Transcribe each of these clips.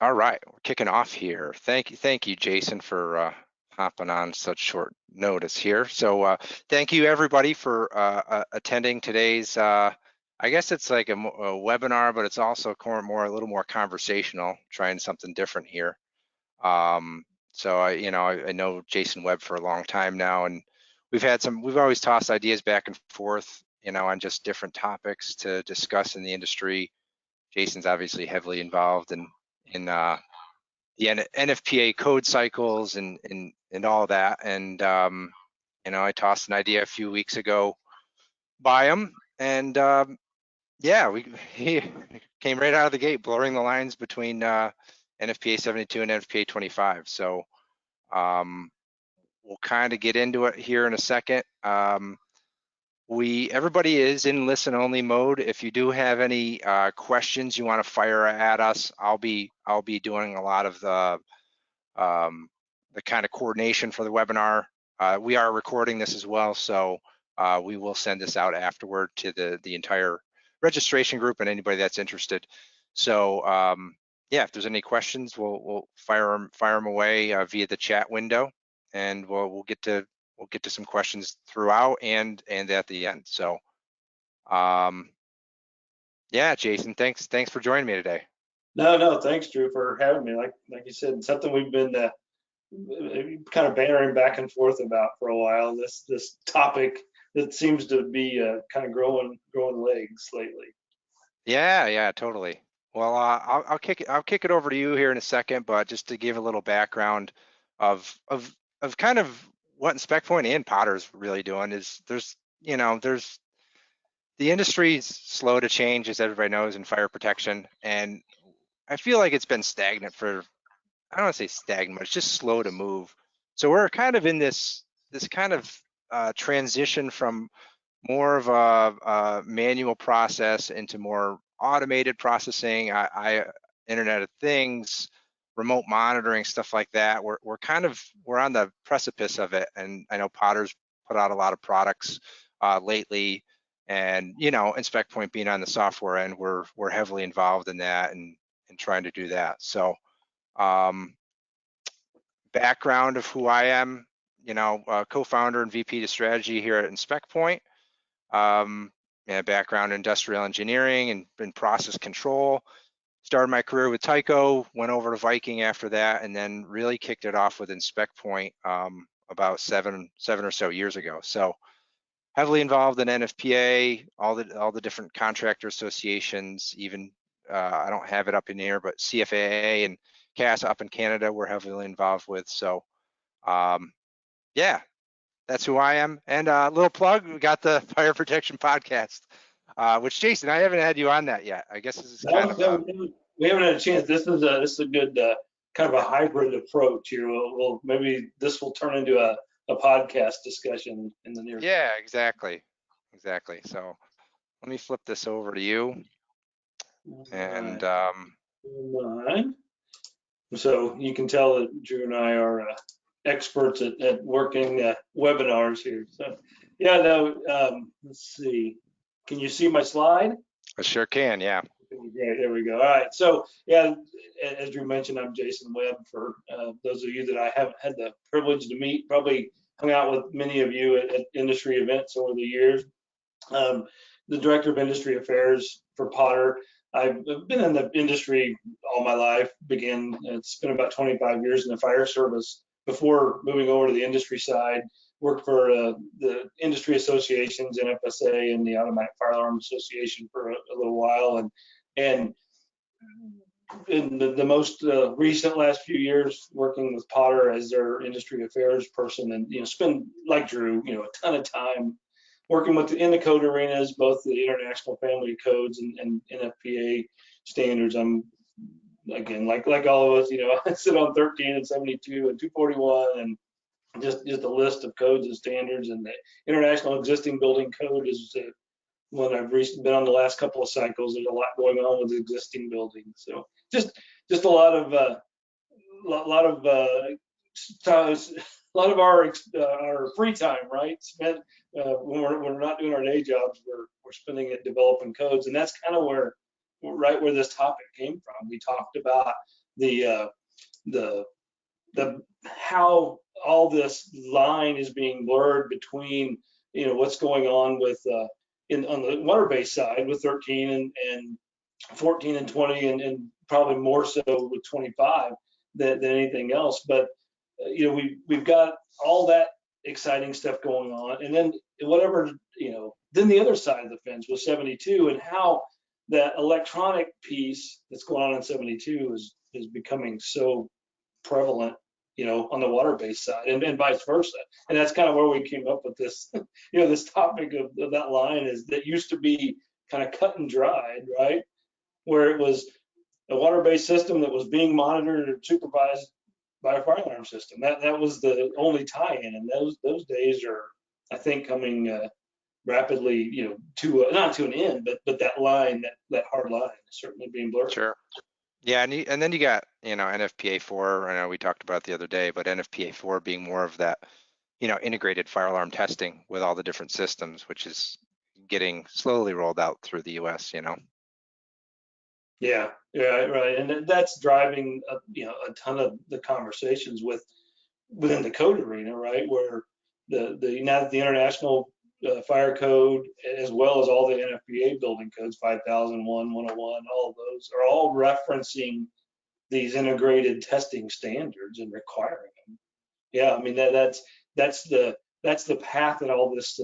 All right, we're kicking off here. Thank you, Jason, for hopping on such short notice here. So thank you everybody for attending today's, I guess it's like a webinar, but it's also a little more conversational, trying something different here. So I know Jason Webb for a long time now, and we've always tossed ideas back and forth, on just different topics to discuss in the industry. Jason's obviously heavily involved in the NFPA code cycles and all that. And I tossed an idea a few weeks ago by him, and yeah, he came right out of the gate, blurring the lines between NFPA 72 and NFPA 25. So we'll kind of get into it here in a second. Everybody is in listen only mode. If you do have any questions you want to fire at us, I'll be doing a lot of the kind of coordination for the webinar. We are recording this as well, so we will send this out afterward to the entire registration group and anybody that's interested. So yeah, if there's any questions, we'll fire them away via the chat window, and we'll get to some questions throughout and at the end. So yeah, Jason, thanks for joining me today. No, thanks, Drew, for having me. Like you said, something we've been kind of bantering back and forth about for a while. This topic that seems to be kind of growing legs lately. Yeah, totally. Well, I'll kick it over to you here in a second, but just to give a little background of kind of what InspectPoint and Potter's really doing is there's the industry's slow to change, as everybody knows, in fire protection, and I feel like it's been stagnant for, I don't want to say stagnant, but it's just slow to move. So we're kind of in this kind of transition from more of a manual process into more automated processing, Internet of Things, remote monitoring, stuff like that. We're on the precipice of it, and I know Potter's put out a lot of products lately, and InspectPoint being on the software end, we're heavily involved in that and trying to do that. So background of who I am, co-founder and VP of strategy here at InspectPoint. Background in industrial engineering and process control. Started my career with Tyco, went over to Viking after that, and then really kicked it off with InspectPoint about seven or so years ago. So heavily involved in NFPA, all the different contractor associations, even I don't have it up in here, but CFAA and CAS up in Canada we're heavily involved with. So yeah, that's who I am. And a little plug, we got the Fire Protection Podcast, which, Jason, I haven't had you on that yet. I guess this is kind of we haven't had a chance. This is a good kind of a hybrid approach here. We'll maybe this will turn into a podcast discussion in the near future. Yeah, exactly. So let me flip this over to you. And so you can tell that Drew and I are experts at working webinars here. So yeah, no, let's see. Can you see my slide? I sure can, yeah. Great, there we go. All right, so yeah, as Drew mentioned, I'm Jason Webb. For those of you that I haven't had the privilege to meet, probably hung out with many of you at industry events over the years. The Director of Industry Affairs for Potter. I've been in the industry all my life. It's been about 25 years in the fire service before moving over to the industry side. Worked for the industry associations, NFPA and the Automatic Fire Alarm Association for a little while, and in the most recent last few years working with Potter as their industry affairs person, and spend, like Drew, a ton of time working in the code arenas, both the international family codes and NFPA standards. I'm, again, like all of us, I sit on 13 and 72 and 241 and just a list of codes and standards, and the international existing building code is one I've recently been on the last couple of cycles. There's a lot going on with existing buildings, so just a lot of our free time, right? Spent when we're not doing our day jobs, we're spending it developing codes, and that's kind of where this topic came from. We talked about the how all this line is being blurred between, what's going on with on the water-based side with 13 and 14 and 20 and probably more so with 25 than anything else. But we've got all that exciting stuff going on, and then whatever, then the other side of the fence was 72, and how that electronic piece that's going on in 72 is becoming so prevalent, on the water-based side, and vice versa. And that's kind of where we came up with this, this topic of that line is that used to be kind of cut and dried, right? Where it was a water-based system that was being monitored and supervised by a fire alarm system. That was the only tie-in, and those days are, I think, coming rapidly, to not to an end, but that line, that hard line, is certainly being blurred. Sure. Yeah, and then you got, NFPA 4. I know we talked about it the other day, but NFPA 4 being more of that, integrated fire alarm testing with all the different systems, which is getting slowly rolled out through the U.S. Yeah, right, and that's driving a ton of the conversations within the code arena, right? Where now that the international fire code, as well as all the NFPA building codes, 5001, 101, all of those are all referencing these integrated testing standards and requiring them. Yeah, I mean that's the path that all this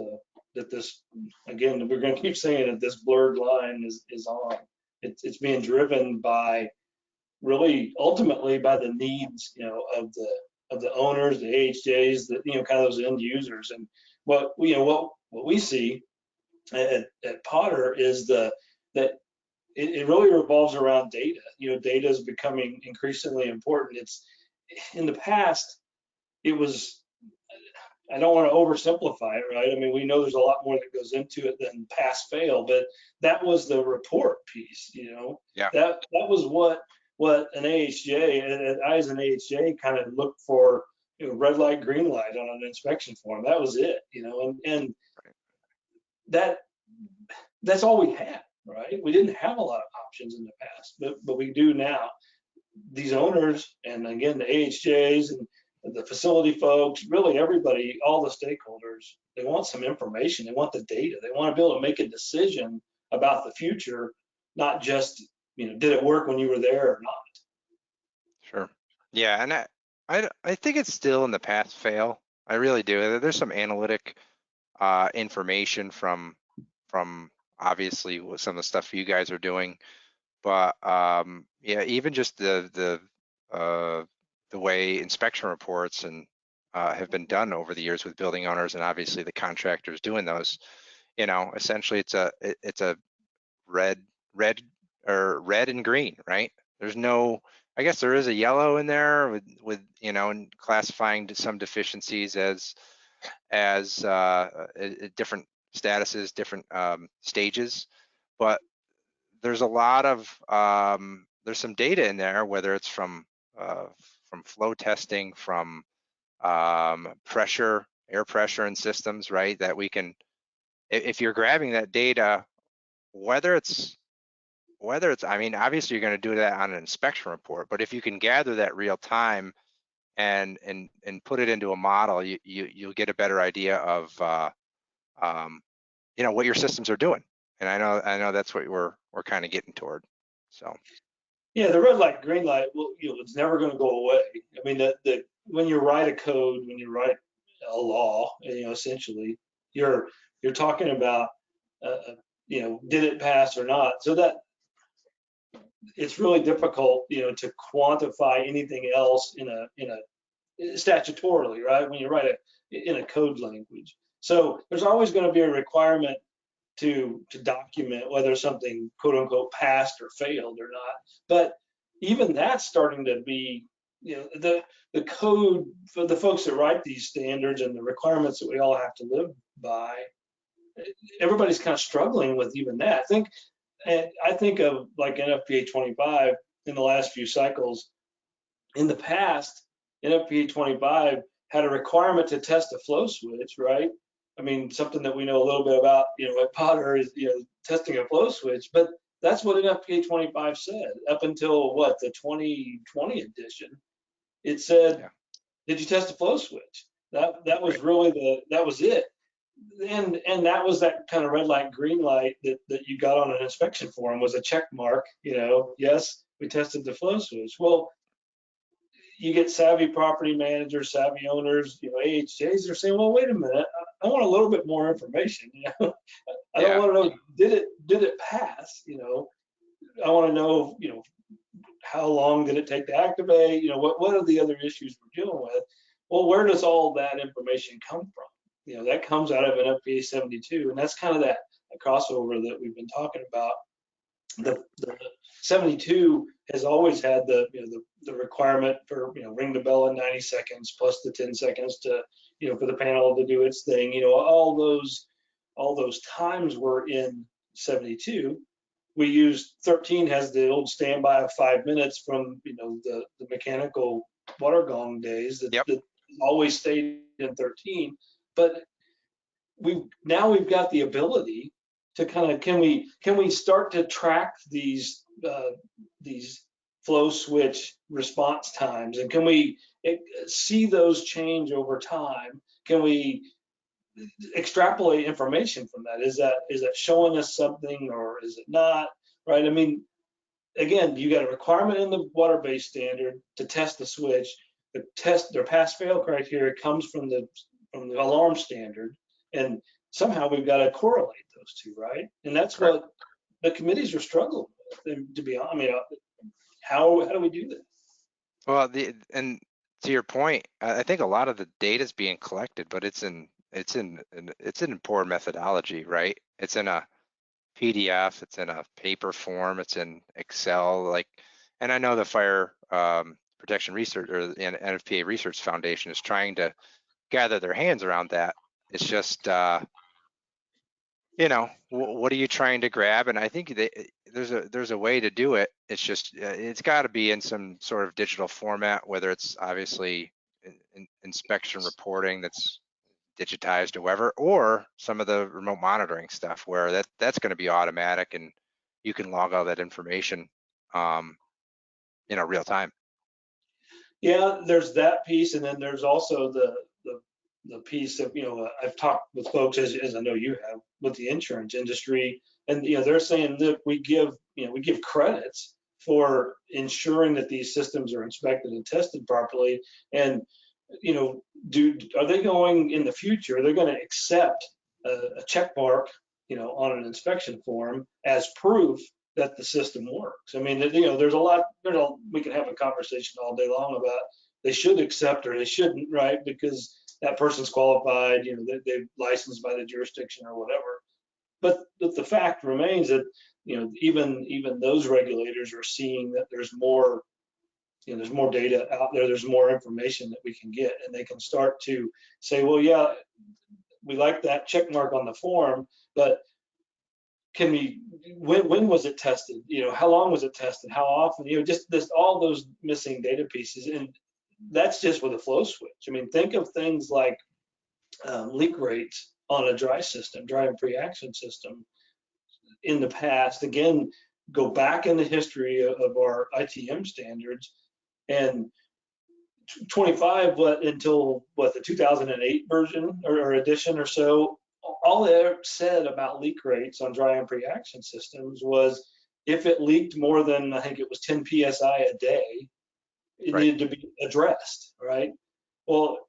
that this, again, we're going to keep saying that this blurred line is on. It's being driven by, really ultimately, by the needs, of the owners, the AHJs, kind of those end users. And what we see at Potter is that it really revolves around data. Data is becoming increasingly important. It's, in the past, it was, I don't want to oversimplify it, right? I mean, we know there's a lot more that goes into it than pass fail, but that was the report piece, Yeah. That was what an AHJ, and I as an AHJ kind of looked for, red light, green light on an inspection form. That was it, and that's all we had, right? We didn't have a lot of options in the past, but we do now. These owners, and again, the AHJs and the facility folks, really everybody, all the stakeholders, they want some information. They want the data. They want to be able to make a decision about the future, not just, did it work when you were there or not? Sure. Yeah, and I think it's still in the pass fail. I really do. There's some analytic information from obviously some of the stuff you guys are doing, but yeah, even just the way inspection reports and have been done over the years with building owners and obviously the contractors doing those, essentially it's a red and green, right? There's no, I guess there is a yellow in there with and classifying some deficiencies as different statuses, different stages, but there's a lot of there's some data in there, whether it's from flow testing, from pressure, air pressure in systems, right? That we can, if you're grabbing that data, whether it's, I mean, obviously you're going to do that on an inspection report, but if you can gather that real time and put it into a model, you'll get a better idea of what your systems are doing. And I know that's what we're kind of getting toward. So yeah, the red light, green light, well, it's never going to go away. I mean, when you write a code, when you write a law, essentially you're talking about did it pass or not. So that it's really difficult, to quantify anything else in a statutorily, right? When you write it in a code language. So there's always going to be a requirement to document whether something quote unquote passed or failed or not. But even that's starting to be, the code for the folks that write these standards and the requirements that we all have to live by, everybody's kind of struggling with even that. I think of like NFPA 25 in the last few cycles. In the past, NFPA 25 had a requirement to test a flow switch, right? I mean, something that we know a little bit about, at Potter is, testing a flow switch, but that's what NFPA 25 said up until what, the 2020 edition. It said, Yeah. did you test the flow switch? That was Right. really that was it. And that was that kind of red light, green light that you got on an inspection form, was a check mark, yes, we tested the flow switch. Well, you get savvy property managers, savvy owners, AHJs, they're saying, well, wait a minute, I want a little bit more information. I don't Yeah. want to know, did it pass? I want to know, how long did it take to activate? What are the other issues we're dealing with? Well, where does all that information come from? That comes out of an NFPA 72, and that's kind of that crossover that we've been talking about. The 72 has always had the requirement for ring the bell in 90 seconds plus the 10 seconds to for the panel to do its thing. All those times were in 72. We used 13 has the old standby of 5 minutes from the mechanical water gong days Yep. that always stayed in 13. But we've got the ability to kind of can we start to track these flow switch response times, and can we see those change over time? Can we extrapolate information from that? Is that showing us something, or is it not? Right? I mean, again, you got a requirement in the water-based standard to test the switch. Their pass-fail criteria comes from the alarm standard, and somehow we've got to correlate those two, right? And that's Correct. what the committees are struggling with. And to be honest, I mean, how do we do this? Well, and to your point, I think a lot of the data is being collected, but it's in poor methodology, right? It's in a PDF, it's in a paper form, it's in Excel, and I know the Fire Protection Research or the NFPA Research Foundation is trying to gather their hands around that. It's just, what are you trying to grab? And I think there's a way to do it. It's just, it's got to be in some sort of digital format, whether it's obviously inspection reporting that's digitized or whatever, or some of the remote monitoring stuff where that's going to be automatic and you can log all that information, real time. Yeah, there's that piece, and then there's also the piece of I've talked with folks, as I know you have, with the insurance industry, and they're saying that we give credits for ensuring that these systems are inspected and tested properly, and are they going in the future? They're going to accept a check mark on an inspection form as proof that the system works. I mean, there's a lot. We can have a conversation all day long about they should accept or they shouldn't, right? Because that person's qualified, they're licensed by the jurisdiction or whatever. But the fact remains that even those regulators are seeing that there's more data out there, there's more information that we can get, and they can start to say, well, yeah, we like that check mark on the form, but can we, when was it tested? How long was it tested? How often? Just all those missing data pieces. And that's just with a flow switch. I mean, think of things like leak rates on a dry and pre-action system. In the past, again, go back in the history of our ITM standards, and 25 until the 2008 version or edition or so, all they ever said about leak rates on dry and pre-action systems was if it leaked more than, I think it was 10 psi a day, it needed to be addressed, right? Well,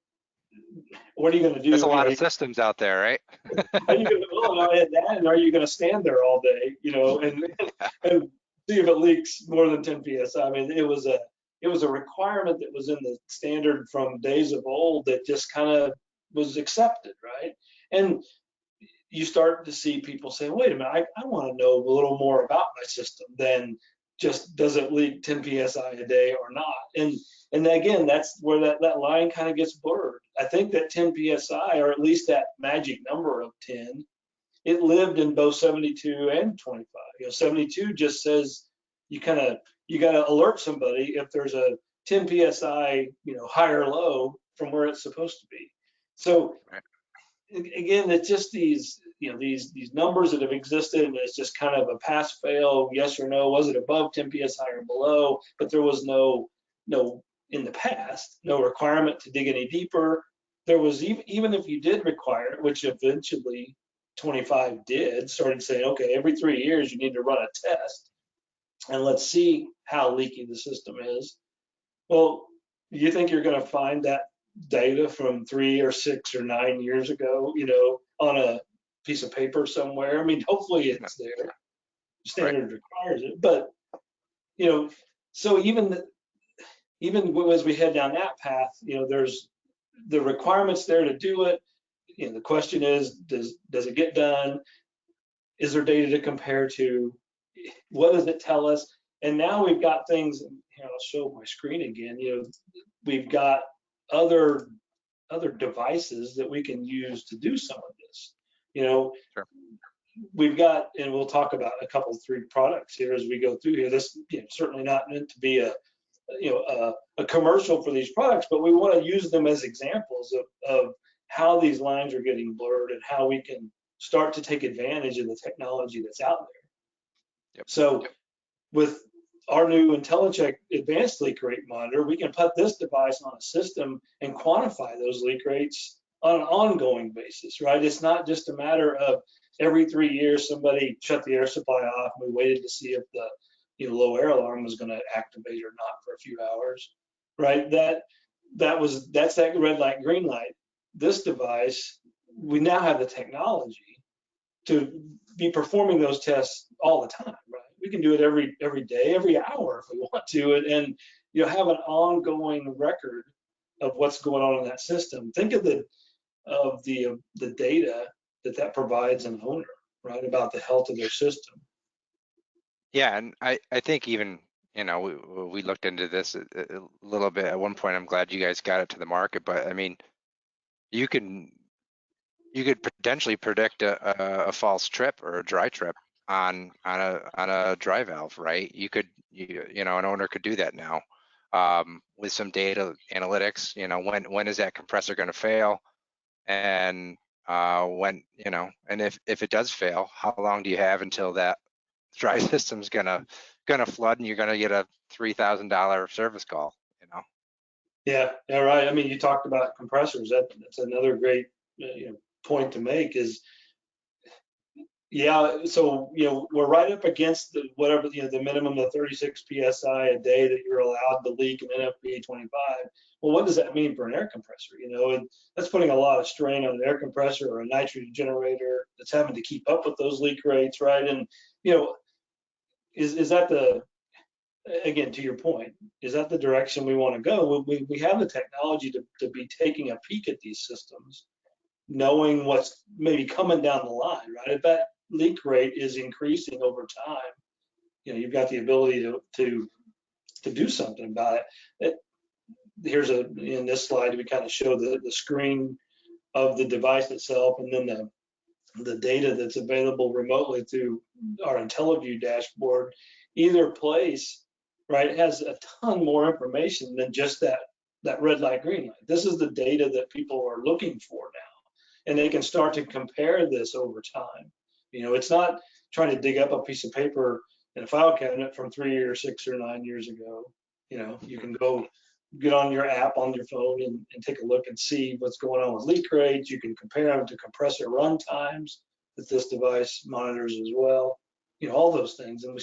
what are you going to do? There's a lot of systems out there, right? Are you going to and are you going to stand there all day, and see if it leaks more than 10 psi? I mean, it was a requirement that was in the standard from days of old that just kind of was accepted, right? And you start to see people say, wait a minute, I want to know a little more about my system than just does it leak 10 psi a day or not. And again, that's where that line kind of gets blurred. I think that 10 psi, or at least that magic number of 10, it lived in both 72 and 25. 72 just says you got to alert somebody if there's a 10 psi high or low from where it's supposed to be. So again, it's just these, these numbers that have existed, and it's just kind of a pass fail, yes or no. Was it above 10 psi or below? But there was no in the past, no requirement to dig any deeper. There was even if you did require it, which eventually 25 did, started saying, okay, every 3 years you need to run a test and let's see how leaky the system is. Well, you think you're going to find that data from 3 or 6 or 9 years ago, on a piece of paper somewhere? I mean, hopefully it's there. Standard requires it, but so even as we head down that path, there's the requirements there to do it. The question is, does it get done? Is there data to compare to? What does it tell us? And now we've got things. Here, I'll show my screen again. We've got other devices that we can use to do some of this. Sure. We've got, and we'll talk about a couple, 3 products here as we go through here. This certainly not meant to be a commercial for these products, but we want to use them as examples of how these lines are getting blurred and how we can start to take advantage of the technology that's out there. Yep. So with our new Intellicheck advanced leak rate monitor, we can put this device on a system and quantify those leak rates on an ongoing basis, right? It's not just a matter of every 3 years somebody shut the air supply off and we waited to see if the low air alarm was going to activate or not for a few hours, right? That's that red light, green light. This device, we now have the technology to be performing those tests all the time, right? We can do it every day, every hour if we want to, and have an ongoing record of what's going on in that system. Think of the data that provides an owner, right, about the health of their system. Yeah, and I think even we looked into this a little bit at one point. I'm glad you guys got it to the market, but I mean, you could potentially predict a false trip or a dry trip on a dry valve, right? An owner could do that now with some data analytics. When is that compressor going to fail, and when and if it does fail, how long do you have until that dry system's gonna flood and you're gonna get a $3,000 service call? Yeah, right. I mean, you talked about compressors. That's another great point to make is, so we're right up against the minimum of 36 psi a day that you're allowed to leak in NFPA 25. Well, what does that mean for an air compressor? And that's putting a lot of strain on an air compressor or a nitrogen generator that's having to keep up with those leak rates, right? And is that again, to your point, is that the direction we want to go? We have the technology to be taking a peek at these systems, knowing what's maybe coming down the line, right? If that leak rate is increasing over time, you've got the ability to do something about it. In this slide, we kind of show the screen of the device itself, and then the data that's available remotely through our Intelliview dashboard. Either place, right, has a ton more information than just that red light, green light. This is the data that people are looking for now, and they can start to compare this over time. It's not trying to dig up a piece of paper in a file cabinet from 3 or 6 or 9 years ago. You can go get on your app on your phone and take a look and see what's going on with leak rates. You can compare them to compressor run times that this device monitors as well. All those things, and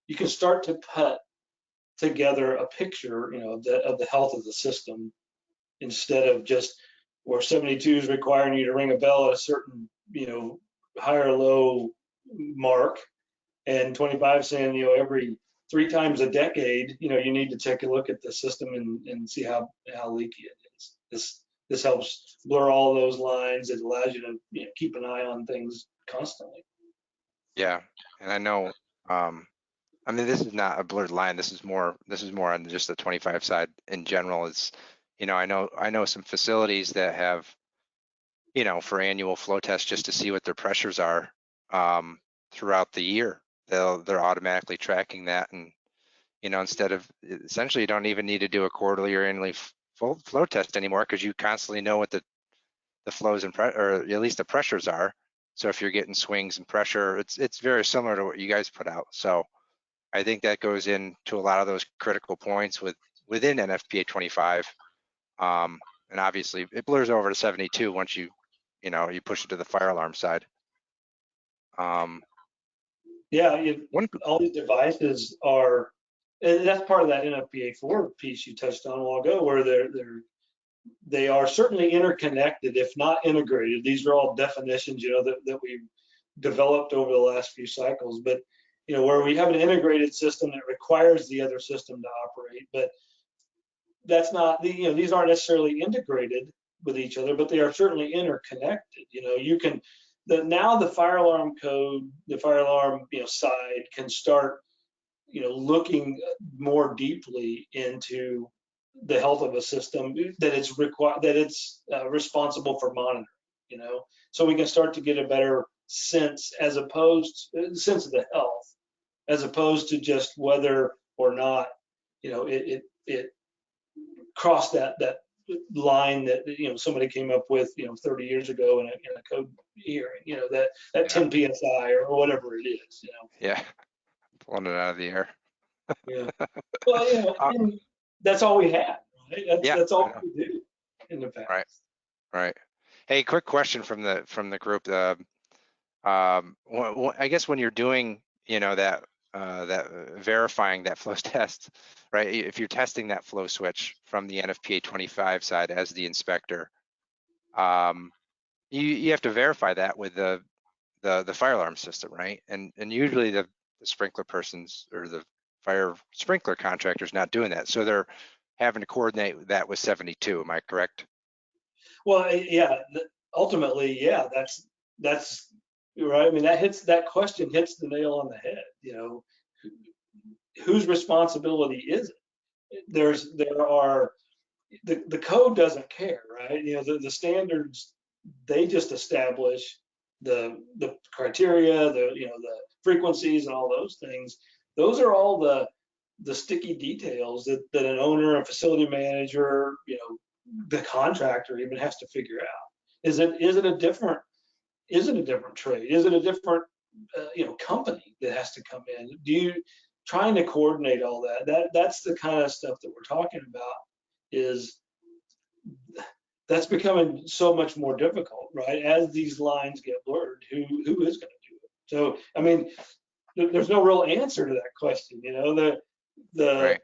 you can start to put together a picture, of the health of the system, instead of just where 72 is requiring you to ring a bell at a certain, high or low mark, and 25 saying, every 3 times a decade, you need to take a look at the system and see how leaky it is. This helps blur all those lines. It allows you to keep an eye on things constantly. Yeah, and I know. I mean, this is not a blurred line. This is more on just the 25 side in general. It's, I know some facilities that have, for annual flow tests just to see what their pressures are throughout the year. They're automatically tracking that, and instead of, essentially, you don't even need to do a quarterly or annually flow test anymore, because you constantly know what the the flows and or at least the pressures are. So if you're getting swings and pressure, it's very similar to what you guys put out. So I think that goes into a lot of those critical points within NFPA 25. And obviously it blurs over to 72 once you push it to the fire alarm side. Yeah, all these devices are, and that's part of that NFPA 4 piece you touched on a while ago, where they are certainly interconnected, if not integrated. These are all definitions, that we've developed over the last few cycles. But where we have an integrated system that requires the other system to operate, but that's not these aren't necessarily integrated with each other, but they are certainly interconnected. You can now the fire alarm code, the fire alarm side can start looking more deeply into the health of a system that it's responsible for monitoring. So we can start to get a better sense of the health, as opposed to just whether or not it crossed that line that somebody came up with 30 years ago in a code hearing, that 10 psi or whatever it is. Yeah, pulling it out of the air. Yeah. Well, and that's all we had, right? That's all we do in the past. Right. Hey, quick question from the group. I guess when you're doing that verifying that flow test, right? If you're testing that flow switch from the NFPA 25 side as the inspector, you have to verify that with the fire alarm system, right? And usually the sprinkler persons or the fire sprinkler contractor's not doing that, so they're having to coordinate that with 72. Am I correct? Well, yeah. Ultimately, yeah. That's right. I mean, that question hits the nail on the head. Whose responsibility is it? The code doesn't care, right? The standards, they just establish the criteria, the frequencies and all those things. Those are all the sticky details that an owner, a facility manager, the contractor even has to figure out. Is it a different trade? Is it a different company that has to come in? Trying to coordinate all that's the kind of stuff that we're talking about. That's becoming so much more difficult, right? As these lines get blurred, who is going to do it? So, I mean, there's no real answer to that question. The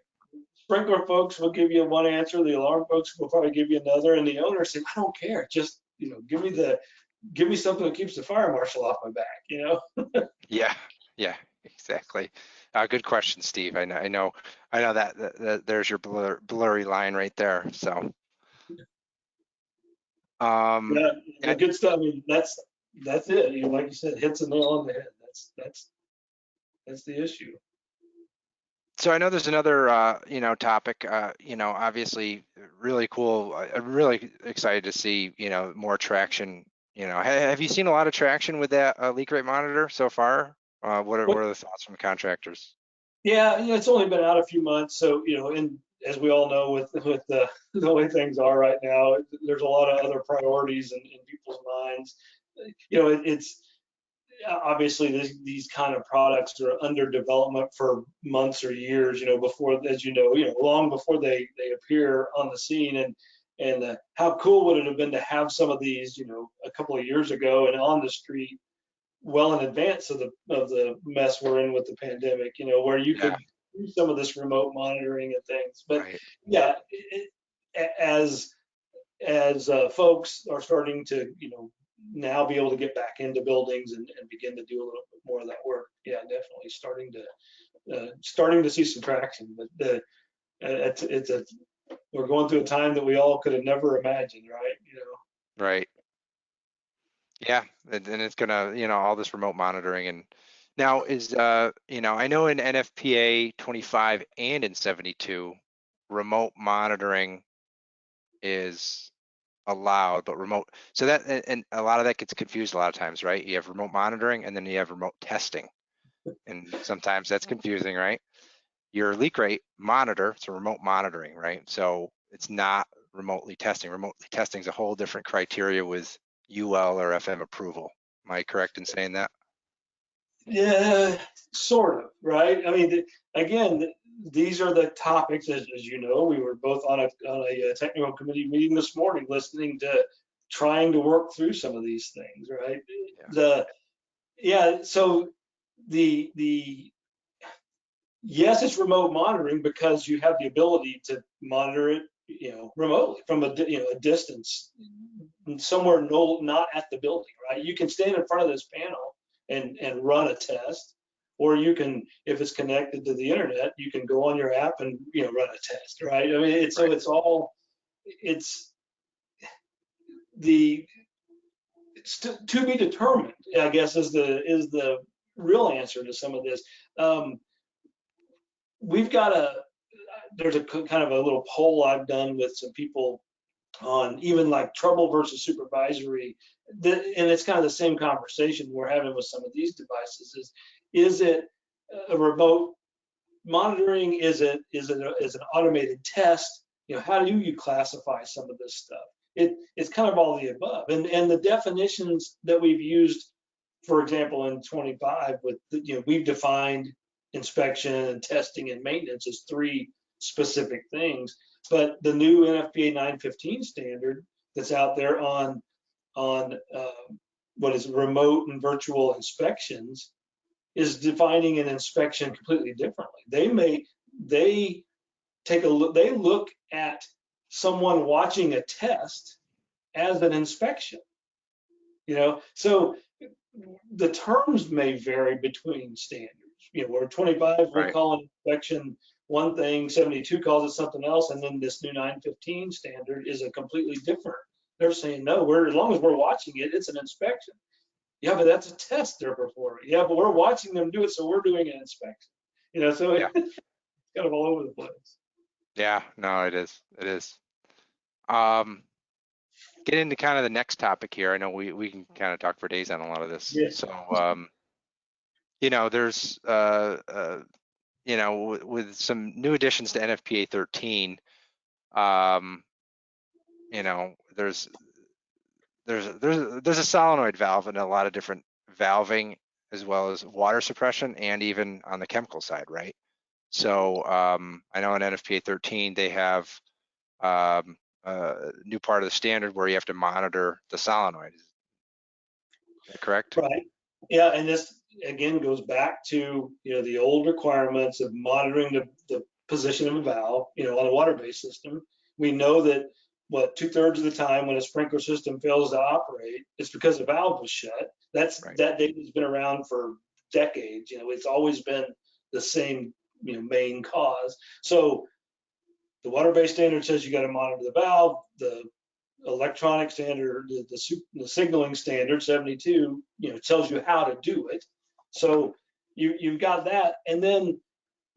sprinkler folks will give you one answer, the alarm folks will probably give you another, and the owner says, I don't care, just give me something that keeps the fire marshal off my back. Yeah, exactly. Good question, Steve. I know that there's your blurry line right there. So yeah, good stuff. I mean, that's it. Like you said, hits the nail on the head. That's the issue. So I know there's another topic, obviously really cool. I'm really excited to see more traction. Have you seen a lot of traction with that leak rate monitor so far? What are the thoughts from contractors? Yeah, it's only been out a few months, so and as we all know, with the way things are right now, there's a lot of other priorities in people's minds. It's obviously these kind of products are under development for months or years, before, as long before they appear on the scene. And how cool would it have been to have some of these, a couple of years ago and on the street well in advance of the mess we're in with the pandemic, where you could do some of this remote monitoring and things. But yeah, as folks are starting to, now be able to get back into buildings and begin to do a little bit more of that work, yeah, definitely starting to see some traction. But we're going through a time that we all could have never imagined, right? Right. Yeah, and it's gonna, all this remote monitoring. And now is, I know in NFPA 25 and in 72, remote monitoring is allowed, but so that, and a lot of that gets confused a lot of times, right? You have remote monitoring and then you have remote testing. And sometimes that's confusing, right? Your leak rate monitor, it's a remote monitoring, right? So it's not remotely testing. Remotely testing is a whole different criteria with UL or FM approval. Am I correct in saying that? Yeah, sort of, right? I mean, again, these are the topics, as you know, we were both on a technical committee meeting this morning, listening to, trying to work through some of these things, right? Yeah. So the yes, it's remote monitoring because you have the ability to monitor it, remotely from a distance, somewhere not at the building, right? You can stand in front of this panel and run a test, or you can, if it's connected to the internet, you can go on your app and run a test, right? I mean, so Right. it's the it's to be determined, I guess, is the real answer to some of this. We've got there's a kind of a little poll I've done with some people on even like trouble versus supervisory, and it's kind of the same conversation we're having with some of these devices. Is it a remote monitoring? Is it an automated test? How do you classify some of this stuff? It's kind of all the above, and the definitions that we've used, for example, in 25, with we've defined inspection and testing and maintenance as 3 specific things. But the new NFPA 915 standard that's out there on what is remote and virtual inspections is defining an inspection completely differently. They take a look. They look at someone watching a test as an inspection. So the terms may vary between standards. Where 25 we're Right. calling inspection one thing, 72 calls it something else, and then this new 915 standard is a completely different. They're saying no, as long as we're watching it, it's an inspection. Yeah, but that's a test they're performing. Yeah, but we're watching them do it, so we're doing an inspection. So Yeah. it's kind of all over the place. Yeah. No, it is. It is. Um, get into kind of the next topic here. I know we can kind of talk for days on a lot of this. Yeah. So, there's with some new additions to NFPA 13, there's a solenoid valve and a lot of different valving, as well as water suppression, and even on the chemical side, right? So I know in NFPA 13 they have a new part of the standard where you have to monitor the solenoid. Is that correct? Right. Yeah, and this again goes back to the old requirements of monitoring the position of a valve, on a water-based system. We know that 2/3 of the time when a sprinkler system fails to operate, it's because the valve was shut. That data has been around for decades. It's always been the same main cause. So the water-based standard says you got to monitor the valve. The electronic standard, the signaling standard 72, tells you how to do it. So you've got that, and then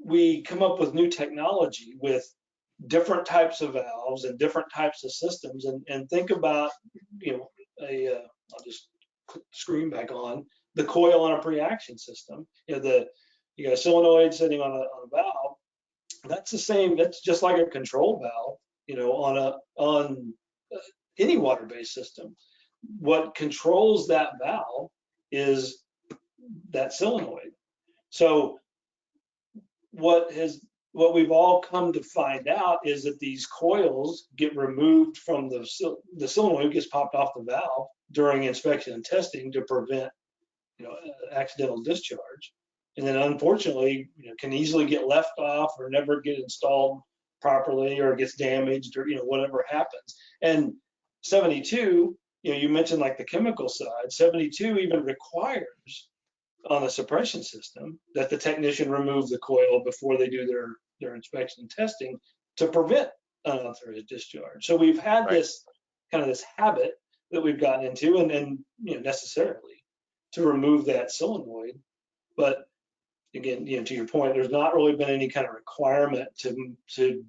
we come up with new technology with different types of valves and different types of systems, and think about I'll just click the screen back on the coil on a pre-action system. You got a solenoid sitting on a valve. That's the same. That's just like a control valve, on any water-based system. What controls that valve is that solenoid. So what we've all come to find out is that these coils get removed from the solenoid, gets popped off the valve during inspection and testing to prevent accidental discharge, and then unfortunately can easily get left off or never get installed properly, or gets damaged, or whatever happens. And 72, you mentioned like the chemical side, 72 even requires on a suppression system that the technician remove the coil before they do their inspection and testing to prevent unauthorized discharge. So we've had Right. this habit that we've gotten into, and necessarily to remove that solenoid. But again, to your point, there's not really been any kind of requirement to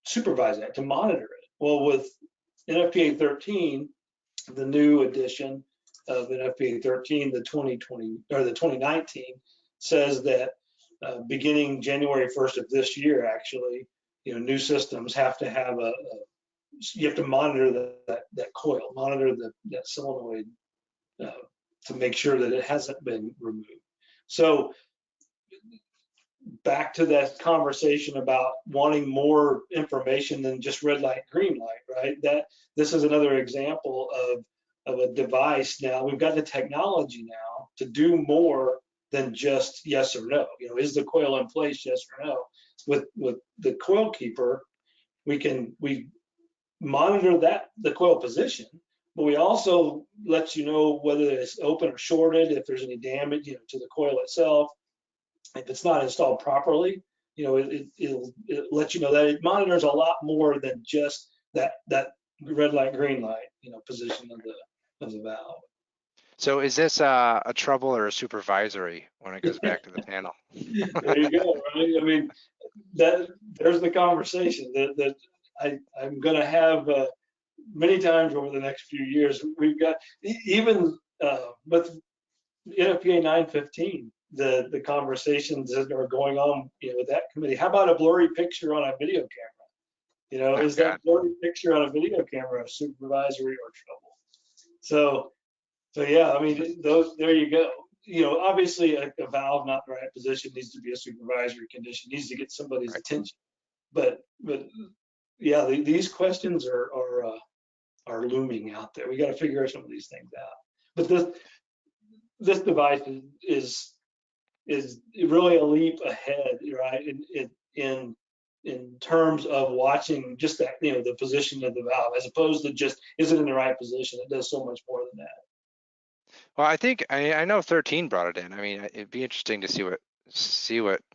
supervise that, to monitor it. Well, with NFPA 13, the new edition of NFPA 13, the 2020 or the 2019, says that beginning January 1st of this year, actually, new systems have to have you have to monitor that coil, monitor that solenoid to make sure that it hasn't been removed. So back to that conversation about wanting more information than just red light, green light, right? That this is another example of a device. Now we've got the technology now to do more than just yes or no. You know, is the coil in place, yes or no? With the coil keeper, we monitor the coil position, but we also let you know whether it's open or shorted, if there's any damage, you know, to the coil itself. If it's not installed properly, you know, it'll let you know that it monitors a lot more than just that red light, green light, you know, position of the valve. So is this a trouble or a supervisory when it goes back to the panel? There you go, right? I mean, there's the conversation that I'm going to have many times over the next few years. We've got even with NFPA 915, the conversations that are going on, you know, with that committee. How about a blurry picture on a video camera? You know, Oh, is God. that blurry picture on a video camera supervisory or trouble? So yeah, I mean, those, there you go. You know, obviously a valve not in the right position needs to be a supervisory condition, needs to get somebody's Right. attention. But yeah, these questions are looming out there. We got to figure some of these things out. But this device is really a leap ahead, right? In terms of watching just that, you know, the position of the valve, as opposed to just is it in the right position? It does so much more than that. Well, I think I know 13 brought it in. I mean, it'd be interesting to see what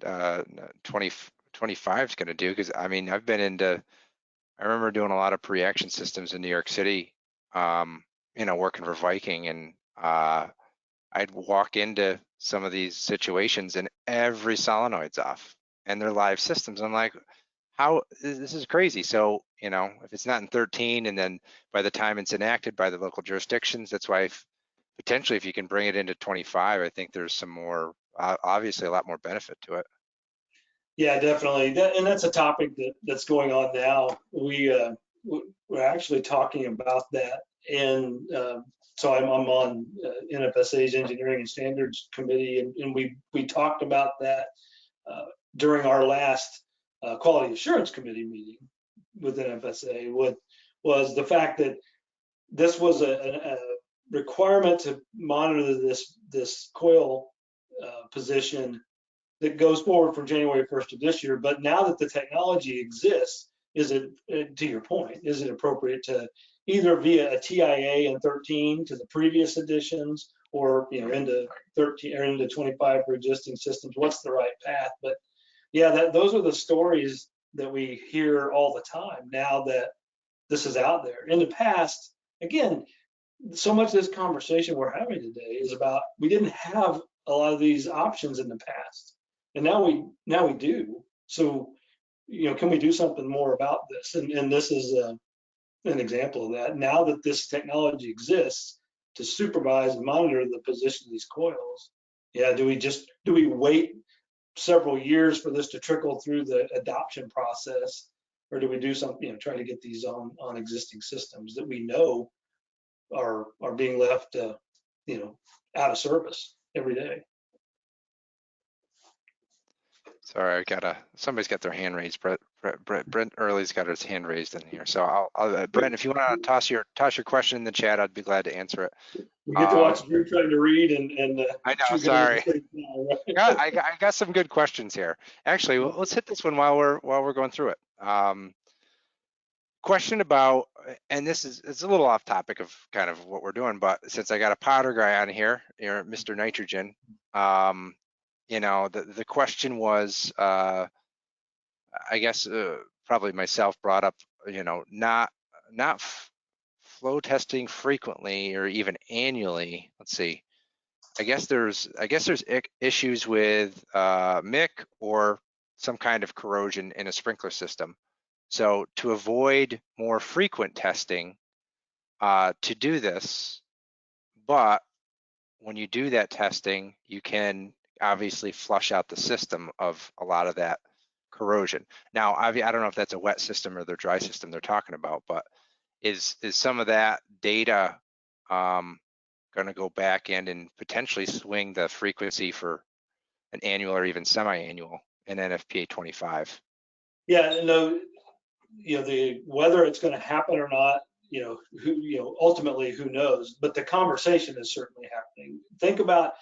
2025 is going to do, because I mean, I remember doing a lot of pre-action systems in New York City, you know, working for Viking, and I'd walk into some of these situations and every solenoid's off and they're live systems. I'm like, how, this is crazy. So, you know, if it's not in 13, and then by the time it's enacted by the local jurisdictions, that's why potentially if you can bring it into 25, I think there's some more, obviously a lot more benefit to it. Yeah, definitely. And that's a topic that's going on now. We're actually talking about that. And so I'm on NFSA's Engineering and Standards Committee, and we talked about that during our last Quality Assurance Committee meeting with NFSA. What was the fact that this was a requirement to monitor this coil position that goes forward from January 1st of this year. But now that the technology exists, is it, to your point, is it appropriate to either via a TIA in 13 to the previous editions, or, you know, into 13 or into 25 for existing systems? What's the right path? But yeah, those are the stories that we hear all the time now that this is out there. In the past, again, so much of this conversation we're having today is about, we didn't have a lot of these options in the past, and now we do. So, you know, can we do something more about this? And this is an example of that. Now that this technology exists to supervise and monitor the position of these coils, yeah, do we wait several years for this to trickle through the adoption process, or do we do something, you know, try to get these on existing systems that we know are being left, you know, out of service every day? Sorry, somebody's got their hand raised. Brent Early's got his hand raised in here. So Brent, if you want to toss your question in the chat, I'd be glad to answer it. We get to watch Drew trying to read and I know, choose sorry. it right? I got some good questions here. Actually, let's hit this one while we're going through it. Question about, and it's a little off topic of kind of what we're doing, but since I got a powder guy on here, Mr. Nitrogen, you know, the question was, I guess probably myself brought up, you know, not flow testing frequently or even annually. Let's see. I guess there's issues with MIC or some kind of corrosion in a sprinkler system. So to avoid more frequent testing, to do this, but when you do that testing, you can obviously flush out the system of a lot of that corrosion. Now, I don't know if that's a wet system or their dry system they're talking about, but is some of that data going to go back in and potentially swing the frequency for an annual or even semi-annual in NFPA 25? Yeah, no, whether it's going to happen or not, ultimately who knows, but the conversation is certainly happening. Think about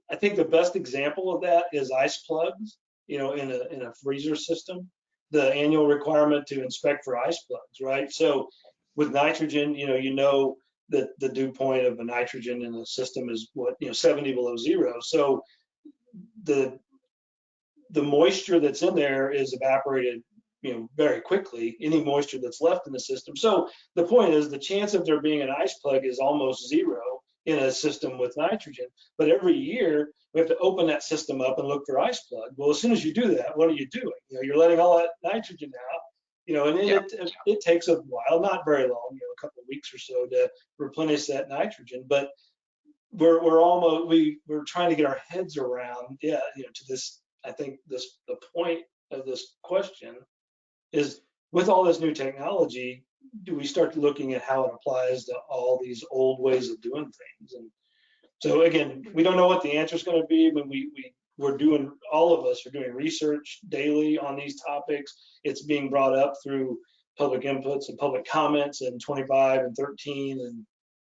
I think the best example of that is ice plugs, in a freezer system, the annual requirement to inspect for ice plugs, right? So with nitrogen, that the dew point of a nitrogen in a system is 70 below zero. So the moisture that's in there is evaporated very quickly, any moisture that's left in the system. So the point is the chance of there being an ice plug is almost zero in a system with nitrogen. But every year we have to open that system up and look for ice plug. Well, as soon as you do that, what are you doing? You're letting all that nitrogen out, and it takes a while, not very long, a couple of weeks or so to replenish that nitrogen. But we're trying to get our heads around, to this. I think the point of this question is, with all this new technology, do we start looking at how it applies to all these old ways of doing things? And so again, we don't know what the answer is going to be, but all of us are doing research daily on these topics. It's being brought up through public inputs and public comments in 25 and 13,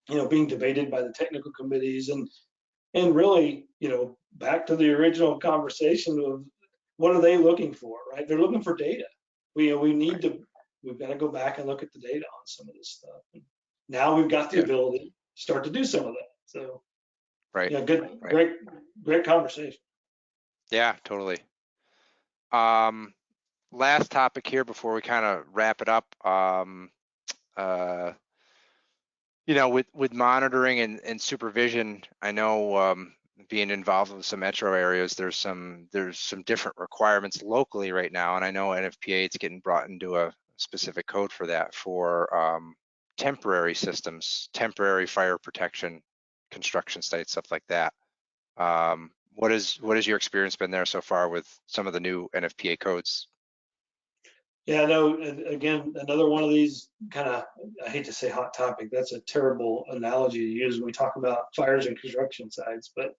and being debated by the technical committees, and really, back to the original conversation of what are they looking for, right? They're looking for data. We've got to go back and look at the data on some of this stuff. And now we've got the ability to start to do some of that. So, great conversation. Yeah, totally. Last topic here before we kind of wrap it up. With monitoring and supervision, I know being involved with some metro areas, there's some different requirements locally right now, and I know NFPA is getting brought into a specific code for that, for temporary systems, temporary fire protection, construction sites, stuff like that. What is your experience been there so far with some of the new NFPA codes? Yeah, no, again, another one of these kind of, I hate to say hot topic, that's a terrible analogy to use when we talk about fires and construction sites, but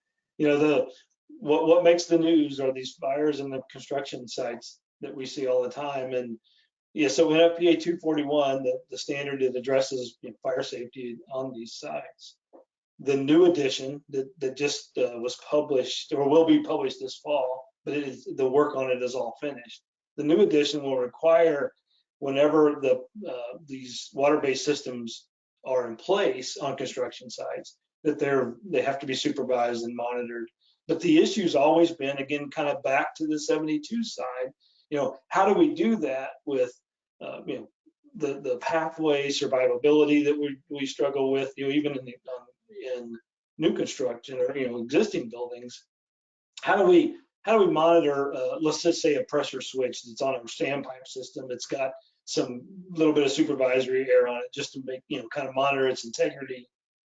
what makes the news are these fires in the construction sites that we see all the time. And so NFPA 241, the standard that addresses fire safety on these sites. The new edition that just was published, or will be published this fall, but the work on it is all finished. The new edition will require, whenever these water-based systems are in place on construction sites, that they have to be supervised and monitored. But the issue's always been, again, kind of back to the 72 side. How do we do that with the pathway survivability that we struggle with, even in new construction or existing buildings? How do we monitor, let's just say, a pressure switch that's on a standpipe system? It's got some little bit of supervisory air on it, just to make, kind of monitor its integrity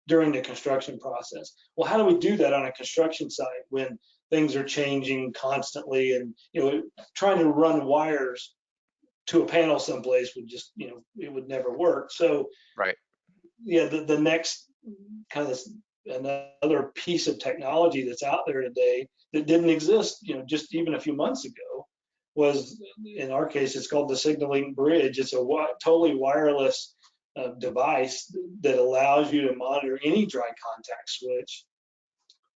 during the construction process. Well, how do we do that on a construction site when things are changing constantly, and trying to run wires to a panel someplace would just, it would never work. So right, the next kind of another piece of technology that's out there today that didn't exist, just even a few months ago, was, in our case, it's called the signaling bridge. It's a totally wireless device that allows you to monitor any dry contact switch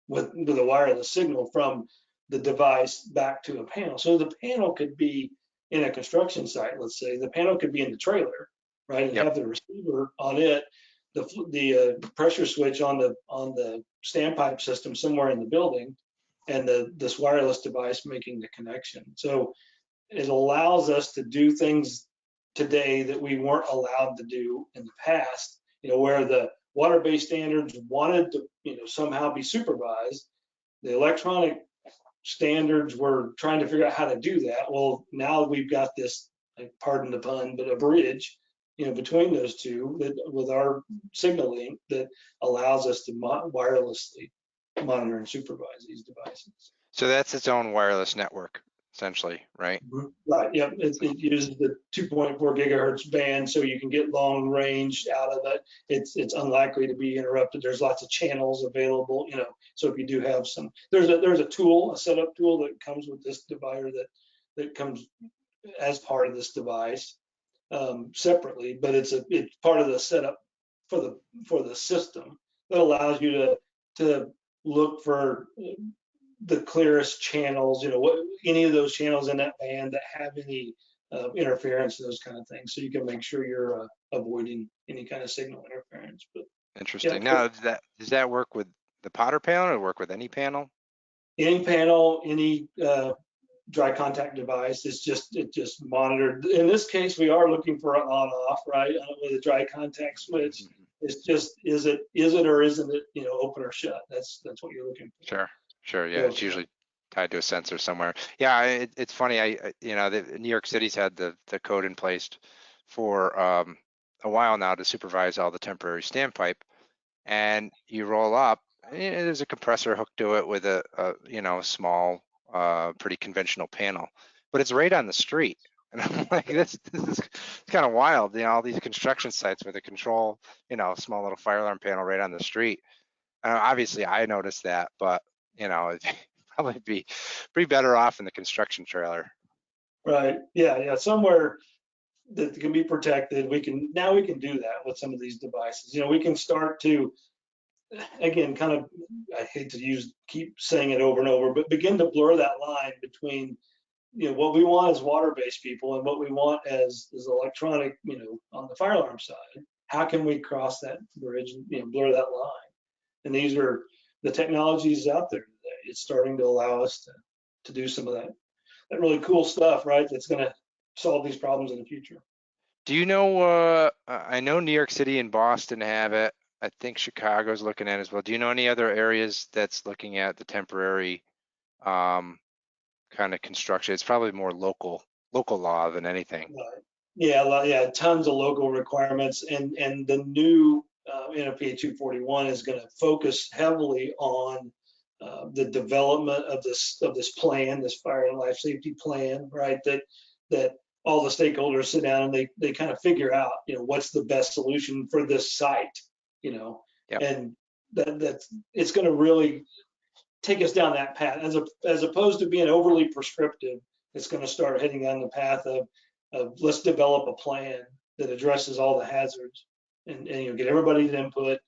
with a wireless signal from the device back to a panel. So the panel could be in a construction site, let's say. The panel could be in the trailer, right, and have the receiver on it, the pressure switch on the standpipe system somewhere in the building, and this wireless device making the connection. So it allows us to do things today that we weren't allowed to do in the past, where the water-based standards wanted to, somehow be supervised. The electronic standards were trying to figure out how to do that. Well, now we've got this, pardon the pun, but a bridge, between those two, with our signaling, that allows us to wirelessly monitor and supervise these devices. So that's its own wireless network. essentially, right? Right. Yep. It uses the 2.4 gigahertz band, so you can get long range out of it. It's unlikely to be interrupted. There's lots of channels available, So if you do have some, there's a tool, a setup tool that comes with this divider that comes as part of this device separately, but it's part of the setup for the system that allows you to look for the clearest channels, any of those channels in that band that have any interference, those kind of things. So you can make sure you're avoiding any kind of signal interference. But yeah, Interesting. Now, does that work with the Potter panel or work with any panel? any panel, any dry contact device, it just monitored. In this case, we are looking for an on-off, right, with a dry contact switch. It's just, is it or isn't it, open or shut? That's what you're looking for. Sure. Yeah, it's usually tied to a sensor somewhere. Yeah, it's funny. New York City's had the code in place for a while now to supervise all the temporary standpipe, and you roll up. There's a compressor hooked to it with a small, pretty conventional panel, but it's right on the street. And I'm like, this is kind of wild. All these construction sites with a control, small little fire alarm panel right on the street. Obviously, I noticed that, but it'd probably be pretty better off in the construction trailer. Right. Yeah. Somewhere that can be protected. We can do that with some of these devices. We can start to, again, kind of, I hate to keep saying it over and over, but begin to blur that line between, what we want as water-based people and what we want as electronic, on the fire alarm side. How can we cross that bridge and, blur that line? And these are the technologies out there today. It's starting to allow us to do some of that really cool stuff, right? That's going to solve these problems in the future. Do you know, I know New York City and Boston have it. I think Chicago's looking at it as well. Do you know any other areas that's looking at the temporary kind of construction? It's probably more local law than anything. Yeah, tons of local requirements, and the new NFPA 241 is going to focus heavily on the development of this plan, this fire and life safety plan, right? That all the stakeholders sit down and they kind of figure out, what's the best solution for this site, Yep. and that it's going to really take us down that path as opposed to being overly prescriptive. It's going to start heading down the path of let's develop a plan that addresses all the hazards and get everybody's input.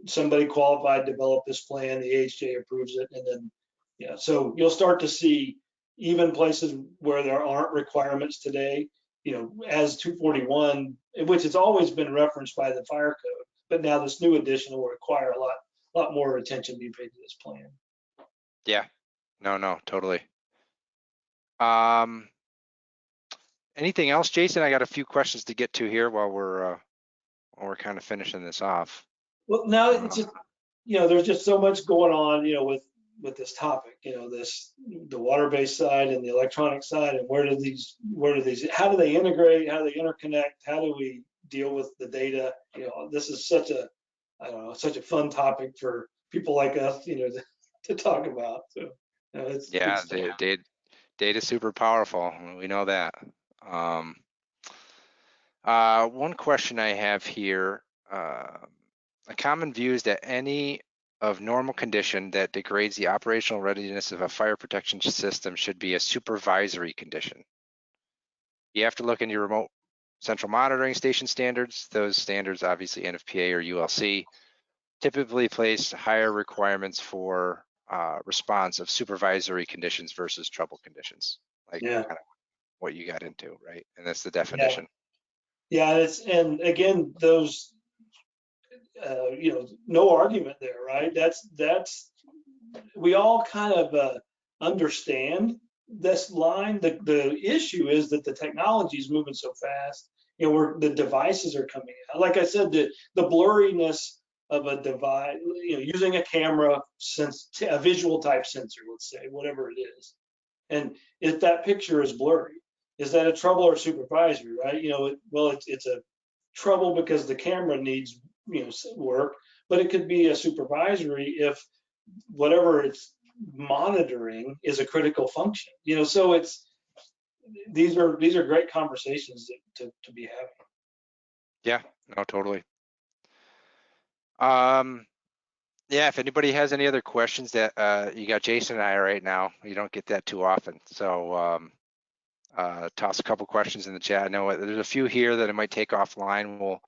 Somebody qualified develop this plan, the AHJ approves it, and then so you'll start to see even places where there aren't requirements today, as 241, which has always been referenced by the fire code, but now this new edition will require a lot more attention to be paid to this plan. Yeah, no, totally. Anything else, Jason? I got a few questions to get to here while we're kind of finishing this off. Well, now it's just, there's just so much going on, with this topic, the water-based side and the electronic side, and how do they integrate, how do they interconnect, how do we deal with the data? This is such a fun topic for people like us, to talk about. So data is super powerful. We know that. One question I have here, a common view is that any of normal condition that degrades the operational readiness of a fire protection system should be a supervisory condition. You have to look into your remote central monitoring station standards. Those standards, obviously NFPA or ULC, typically place higher requirements for response of supervisory conditions versus trouble conditions, like kind of what you got into, right? And that's the definition. Yeah, and again, those, no argument there, right? That's we all kind of understand this line. The issue is that the technology is moving so fast. The devices are coming out. Like I said, the blurriness of a device, using a camera, a visual type sensor, let's say, whatever it is, and if that picture is blurry, is that a trouble or supervisory, right? It's a trouble because the camera needs work, but it could be a supervisory if whatever it's monitoring is a critical function. So these are great conversations to be having. Yeah, no, totally. Yeah, if anybody has any other questions that you got Jason and I right now, you don't get that too often. So toss a couple questions in the chat. I know there's a few here that I might take offline.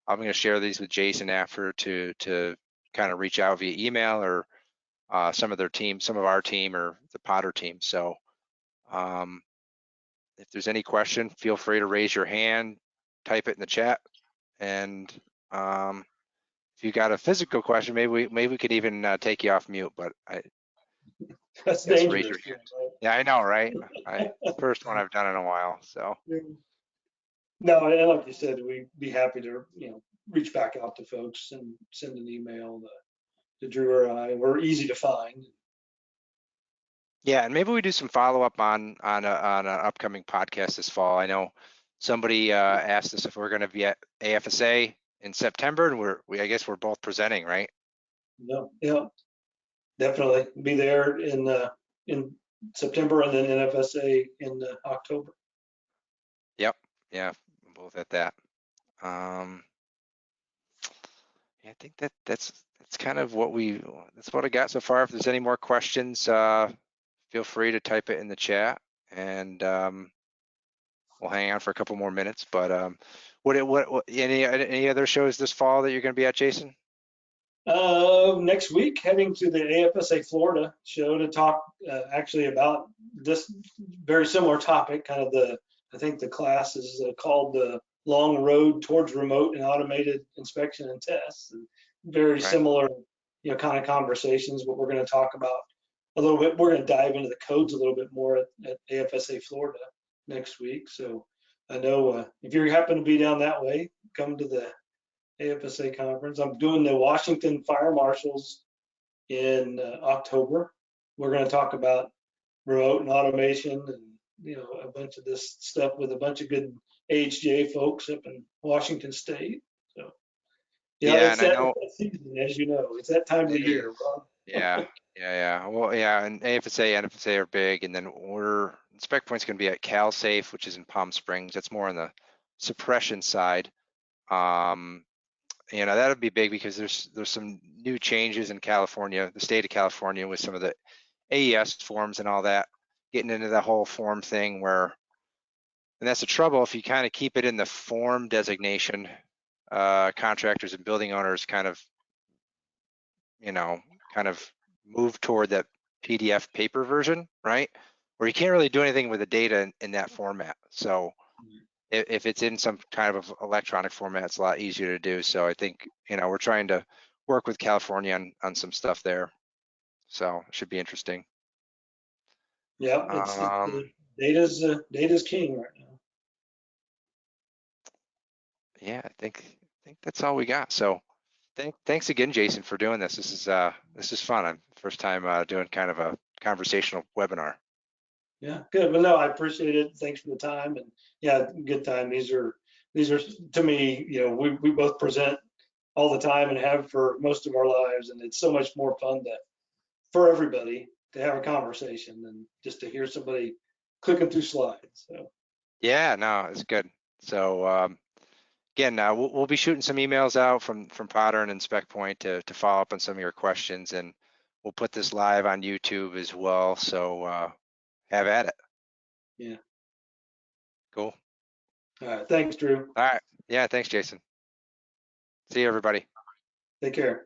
I'm going to share these with Jason after to kind of reach out via email or some of our team or the Potter team. So if there's any question, feel free to raise your hand, type it in the chat, and if you got a physical question, maybe we could even take you off mute. But That's guess raise dangerous. your hand. Yeah, I know, right? First one I've done in a while. So No, and like you said, we'd be happy to reach back out to folks and send an email to Drew or I. We're easy to find. yeah, and maybe we do some follow up on an upcoming podcast this fall. I know somebody asked us if we're going to be at AFSA in September, and I guess we're both presenting, right? No, yeah, definitely be there in September and then NFSA in October. Yep, yeah, both at that. Yeah, I think that's kind of that's what I got so far. If there's any more questions, feel free to type it in the chat, and we'll hang on for a couple more minutes. But what any other shows this fall that you're going to be at, Jason? Next week, heading to the AFSA Florida show to talk actually about this very similar topic. I think the class is called the Long Road Towards Remote and Automated Inspection and Tests. And very similar, kind of conversations. But we're going to talk about a little bit. We're going to dive into the codes a little bit more at AFSA Florida next week. So I know if you happen to be down that way, come to the AFSA conference. I'm doing the Washington Fire Marshals in October. We're going to talk about remote and automation and a bunch of this stuff with a bunch of good AHJ folks up in Washington State. So it's that season, as you know, it's that time of the year, Rob. Yeah. Well, yeah, and AFSA, NFPA are big, and then Spec Point's going to be at CalSafe, which is in Palm Springs. That's more on the suppression side. That'll be big because there's some new changes in California, the state of California, with some of the AES forms and all that, getting into the whole form thing and that's the trouble if you kind of keep it in the form designation, contractors and building owners kind of move toward that PDF paper version, right? Where you can't really do anything with the data in that format. So if it's in some kind of electronic format, it's a lot easier to do. So I think, we're trying to work with California on some stuff there. So it should be interesting. Yeah, data's king right now. Yeah, I think that's all we got. So thanks again, Jason, for doing this. This is fun. I'm first time doing kind of a conversational webinar. Yeah, good. Well, no, I appreciate it. Thanks for the time, and yeah, good time. These are to me, we both present all the time and have for most of our lives, and it's so much more fun for everybody to have a conversation than just to hear somebody clicking through slides. So yeah, no, it's good. So again, we'll be shooting some emails out from Potter and Spec Point to follow up on some of your questions, and we'll put this live on YouTube as well. So have at it. Yeah. Cool. All right. Thanks, Drew. All right. Yeah. Thanks, Jason. See you, everybody. Take care.